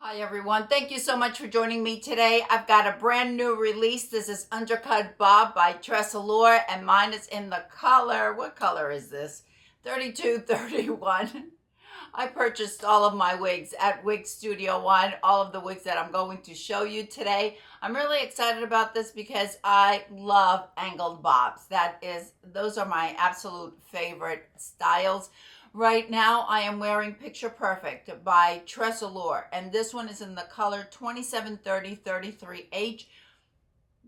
Hi everyone, thank you so much for joining me today. I've got a brand new release. This is Undercut Bob by TressAllure and mine is in the color, what color is this? 3231. I purchased all of my wigs at Wig Studio One, all of the wigs that I'm going to show you today. I'm really excited about this because I love angled bobs. Those are my absolute favorite styles. Right now, I am wearing Picture Perfect by TressAllure, and this one is in the color 2730-33H.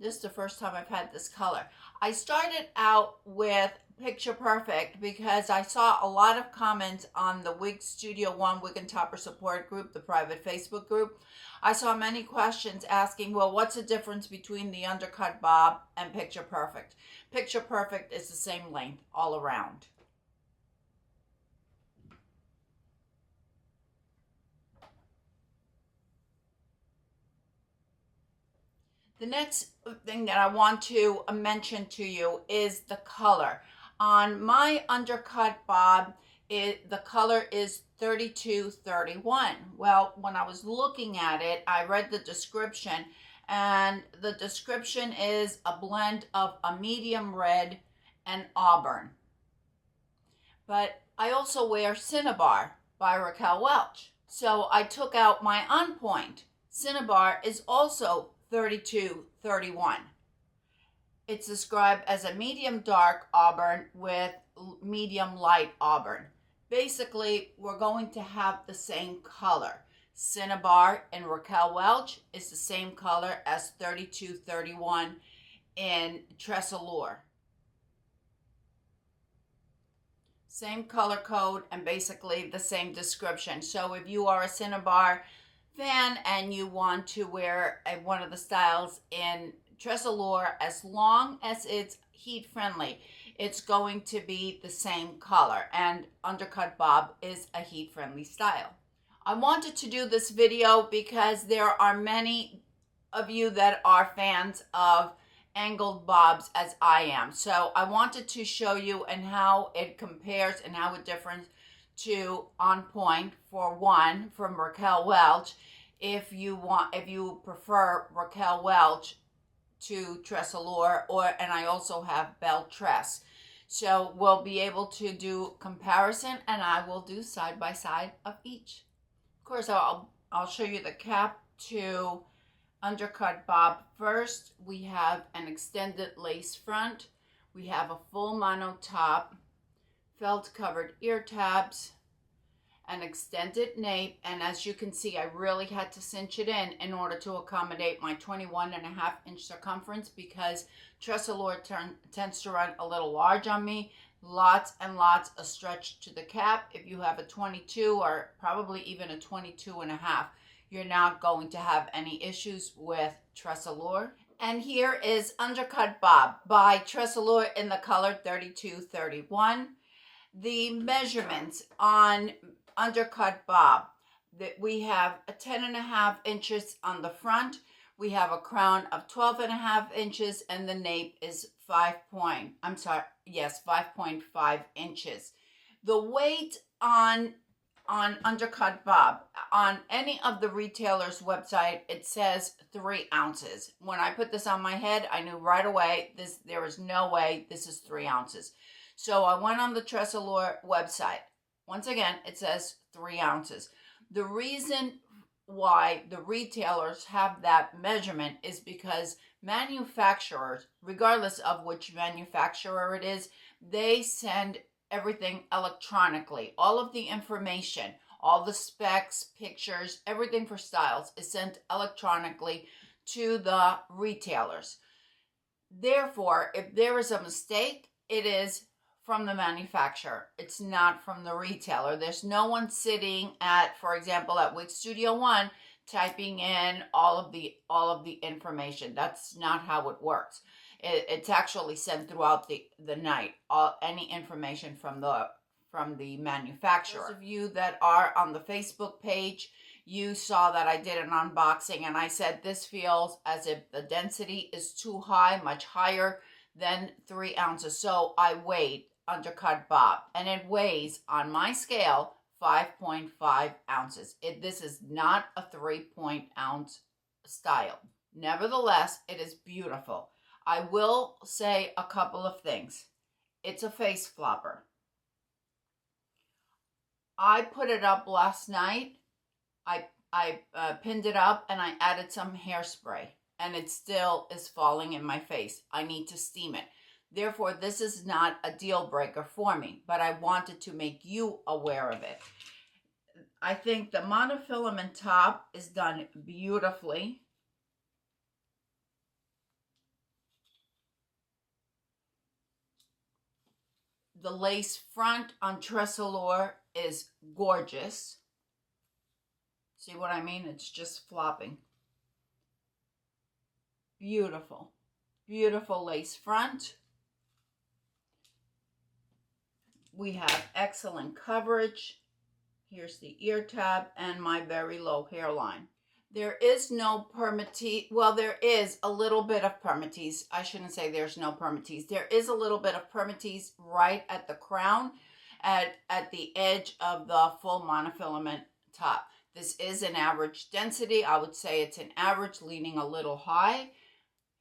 This is the first time I've had this color. I started out with Picture Perfect because I saw a lot of comments on the Wig Studio One Wig and Topper Support Group, the private Facebook group. I saw many questions asking, well, what's the difference between the Undercut Bob and Picture Perfect? Picture Perfect is the same length all around. The next thing that I want to mention to you is the color. On my Undercut Bob, the color is 3231. Well, when I was looking at it, I read the description, and the description is a blend of a medium red and auburn. But I also wear Cinnabar by Raquel Welch. So I took out my on point. Cinnabar is also 3231. It's described as a medium dark auburn with medium light auburn. Basically, we're going to have the same color. Cinnabar in Raquel Welch is the same color as 3231 in TressAllure. Same color code and basically the same description. So if you are a Cinnabar fan and you want to wear one of the styles in TressAllure, as long as it's heat friendly, it's going to be the same color, and Undercut Bob is a heat friendly style. I wanted to do this video because there are many of you that are fans of angled bobs as I am. So I wanted to show you and how it compares and how it differs to On Point for one from Raquel Welch. If you prefer Raquel Welch to TressAllure, and I also have Belle Tress. So we'll be able to do comparison, and I will do side by side of each. Of course, I'll show you the cap to Undercut Bob first. We have an extended lace front. We have a full mono top, felt covered ear tabs, an extended nape, and as you can see, I really had to cinch it in order to accommodate my 21.5-inch circumference because TressAllure tends to run a little large on me. Lots and lots of stretch to the cap. If you have a 22 or probably even a 22.5, you're not going to have any issues with TressAllure. And here is Undercut Bob by TressAllure in the color 3231. The measurements on Undercut Bob, that we have a 10.5 inches on the front. We have a crown of 12.5 inches, and the nape is 5.5 inches. The weight on Undercut Bob, on any of the retailer's website, it says 3 ounces. When I put this on my head, I knew right away there is no way this is 3 ounces. So I went on the TressAllure website. Once again, it says 3 ounces. The reason why the retailers have that measurement is because manufacturers, regardless of which manufacturer it is, they send everything electronically. All of the information, all the specs, pictures, everything for styles is sent electronically to the retailers. Therefore, if there is a mistake, it is from the manufacturer. It's not from the retailer. There's no one sitting at, for example, at Wig Studio One typing in all of the information. That's not how it works. It's actually sent throughout the night. Any information from the manufacturer. Those of you that are on the Facebook page, you saw that I did an unboxing and I said this feels as if the density is too high, much higher than 3 ounces. So I weighed Undercut Bob, and it weighs on my scale 5.5 ounces. This is not a 3-ounce style. Nevertheless, it is beautiful. I will say a couple of things. It's a face flopper. I put it up last night. I pinned it up and I added some hairspray, and it still is falling in my face. I need to steam it. Therefore, this is not a deal breaker for me, but I wanted to make you aware of it. I think the monofilament top is done beautifully. The lace front on TressAllure is gorgeous. See what I mean? It's just flopping. Beautiful. Beautiful lace front. We have excellent coverage. Here's the ear tab and my very low hairline. There is no permatease. Well, there is a little bit of permatease. I shouldn't say there's no permatease. There is a little bit of permatease right at the crown, at the edge of the full monofilament top. This is an average density. I would say it's an average, leaning a little high,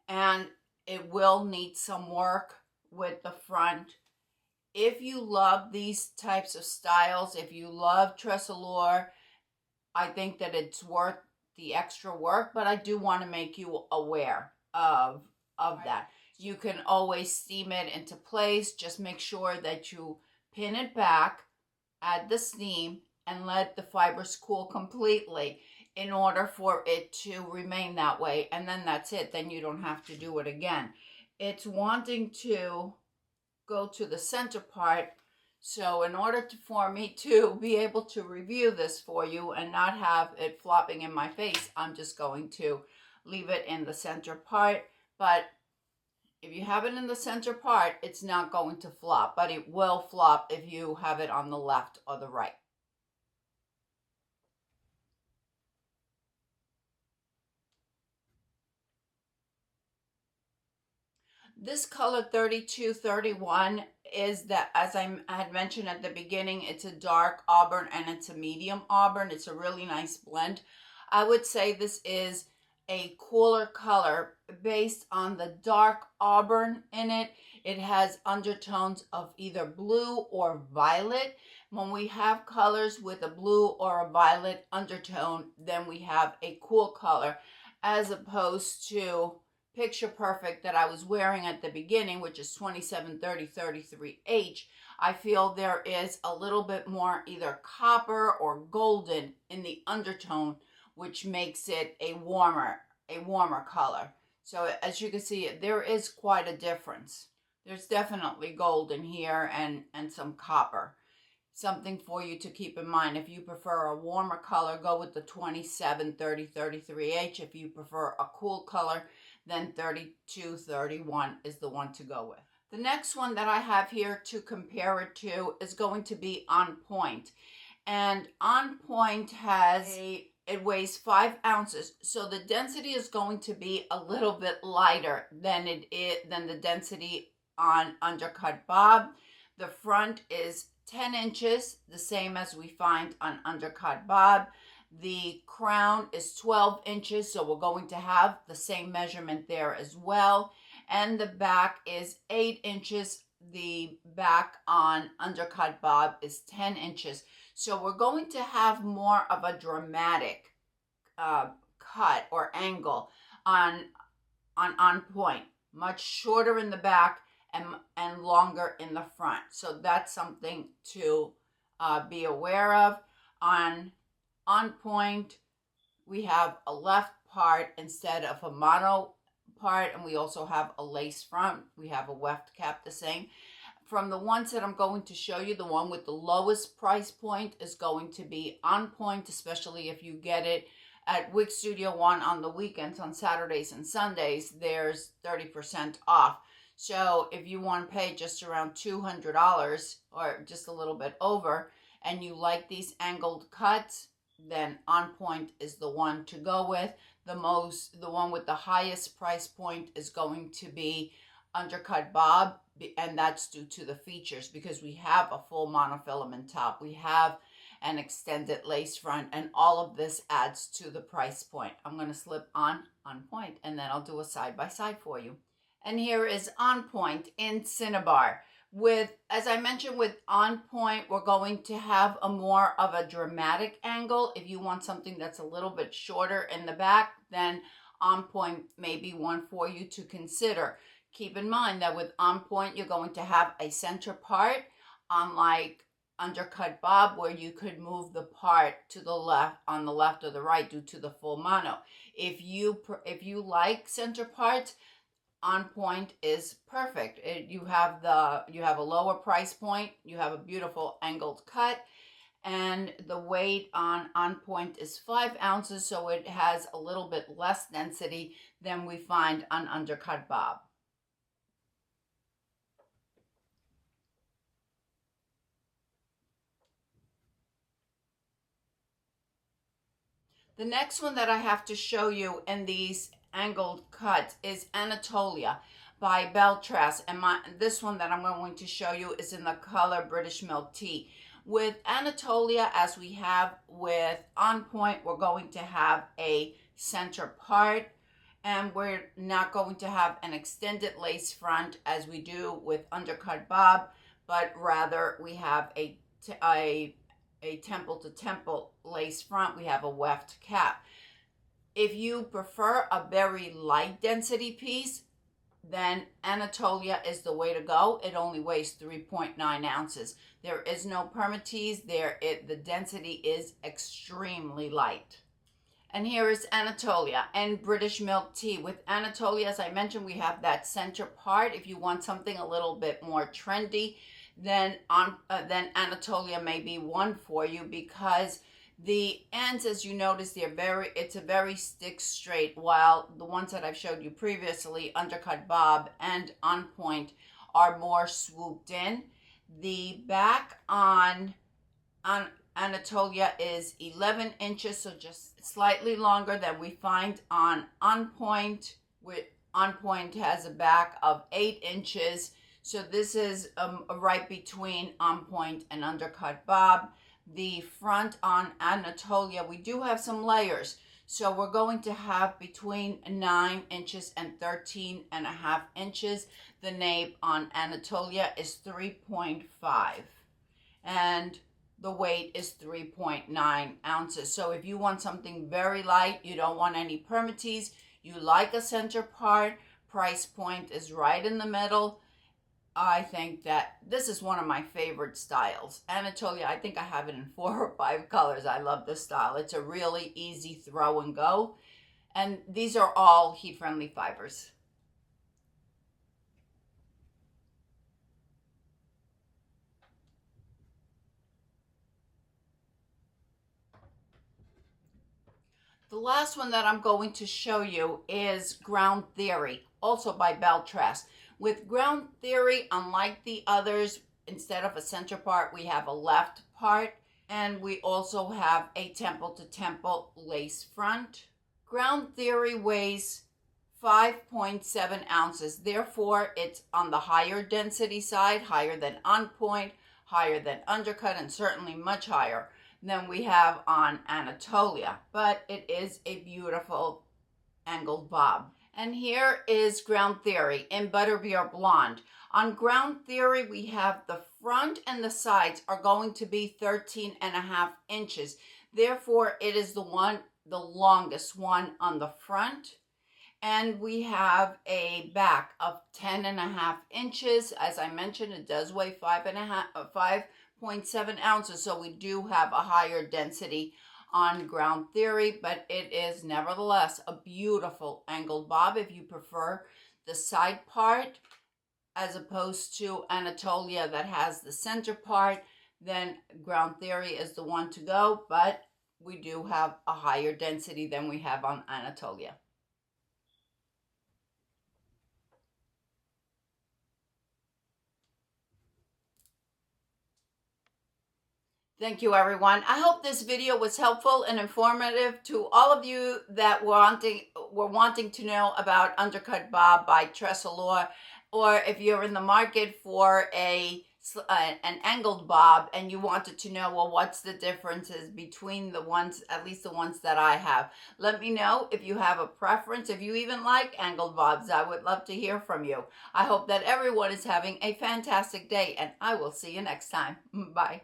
and it will need some work with the front. If you love these types of styles, if you love TressAllure, I think that it's worth the extra work, but I do want to make you aware of that. You can always steam it into place. Just make sure that you pin it back, add the steam, and let the fibers cool completely in order for it to remain that way. And then that's it. Then you don't have to do it again. It's wanting to go to the center part. So in order for me to be able to review this for you and not have it flopping in my face, I'm just going to leave it in the center part. But if you have it in the center part, it's not going to flop, but it will flop if you have it on the left or the right. This color 3231 is that, as I had mentioned at the beginning, it's a dark auburn and it's a medium auburn. It's a really nice blend. I would say this is a cooler color based on the dark auburn in it. It has undertones of either blue or violet. When we have colors with a blue or a violet undertone, then we have a cool color, as opposed to Picture Perfect that I was wearing at the beginning, which is 2730-33H. I feel there is a little bit more either copper or golden in the undertone, which makes it a warmer color. So as you can see, there is quite a difference. There's definitely gold in here and some copper. Something for you to keep in mind. If you prefer a warmer color, go with the 2730-33H. If you prefer a cool color, then 3231 is the one to go with. The next one that I have here to compare it to is going to be On Point. And On Point it weighs 5 ounces. So the density is going to be a little bit lighter than the density on Undercut Bob. The front is 10 inches, the same as we find on Undercut Bob. The crown is 12 inches, so we're going to have the same measurement there as well. And the back is 8 inches. The back on Undercut Bob is 10 inches. So we're going to have more of a dramatic cut or angle on Point. Much shorter in the back and longer in the front. So that's something to be aware of. On Point, we have a left part instead of a mono part, and we also have a lace front. We have a weft cap the same. From the ones that I'm going to show you, the one with the lowest price point is going to be On Point, especially if you get it at WIG Studio One on the weekends, on Saturdays and Sundays. There's 30% off. So if you want to pay just around $200 or just a little bit over, and you like these angled cuts, then On Point is the one to go with. The one with the highest price point is going to be Undercut Bob, and that's due to the features, because we have a full monofilament top. We have an extended lace front, and all of this adds to the price point. I'm going to slip on point, and then I'll do a side-by-side for you. And here is On Point in Cinnabar. With, as I mentioned, with On Point, we're going to have a more of a dramatic angle. If you want something that's a little bit shorter in the back, then On Point may be one for you to consider. Keep in mind that with On Point, you're going to have a center part, unlike Undercut Bob, where you could move the part to the left, on the left or the right, due to the full mono. If you like center parts, On Point is perfect. You have a lower price point, you have a beautiful angled cut, and the weight on Point is 5 ounces, so it has a little bit less density than we find on Undercut Bob. The next one that I have to show you in these angled cuts is Anatolia by Beltress, and this one that I'm going to show you is in the color British Milk Tea. With Anatolia, as we have with On Point, we're going to have a center part, and we're not going to have an extended lace front as we do with Undercut Bob, but rather we have a temple to temple lace front. We have a weft cap. If you prefer a very light density piece, then Anatolia is the way to go. It only weighs 3.9 ounces. There is no permatease there. The density is extremely light. And here is Anatolia and British Milk Tea. With Anatolia, as I mentioned, we have that center part. If you want something a little bit more trendy, then Anatolia may be one for you, because the ends, as you notice, it's a very stick straight, while the ones that I've showed you previously, Undercut Bob and On Point, are more swooped in. The back on Anatolia is 11 inches, so just slightly longer than we find on Point. On Point has a back of 8 inches. So this is right between On Point and Undercut Bob. The front on Anatolia, we do have some layers. So we're going to have between 9 inches and 13.5 inches. The nape on Anatolia is 3.5. And the weight is 3.9 ounces. So if you want something very light, you don't want any permatease, you like a center part, price point is right in the middle. I think that this is one of my favorite styles. Anatolia, I think I have it in 4 or 5 colors. I love this style. It's a really easy throw and go. And these are all heat-friendly fibers. The last one that I'm going to show you is Ground Theory, also by Beltress. With Ground Theory, unlike the others, instead of a center part, we have a left part, and we also have a temple to temple lace front. Ground Theory weighs 5.7 ounces. Therefore, it's on the higher density side, higher than On Point, higher than Undercut, and certainly much higher than we have on Anatolia. But it is a beautiful angled bob. And here is Ground Theory in Butterbeer Blonde. On Ground Theory, we have the front and the sides are going to be 13.5 inches. Therefore, it is the longest one on the front. And we have a back of 10.5 inches. As I mentioned, it does weigh 5.7 ounces. So we do have a higher density on Ground Theory, but it is nevertheless a beautiful angled bob if you prefer the side part as opposed to Anatolia that has the center part. Then Ground Theory is the one to go, but we do have a higher density than we have on Anatolia. Thank you, everyone. I hope this video was helpful and informative to all of you that were wanting to know about Undercut Bob by TressAllure, or if you're in the market for a an angled bob, and you wanted to know, well, what's the differences between the ones, at least the ones that I have. Let me know if you have a preference, if you even like angled bobs. I would love to hear from you. I hope that everyone is having a fantastic day, and I will see you next time. Bye.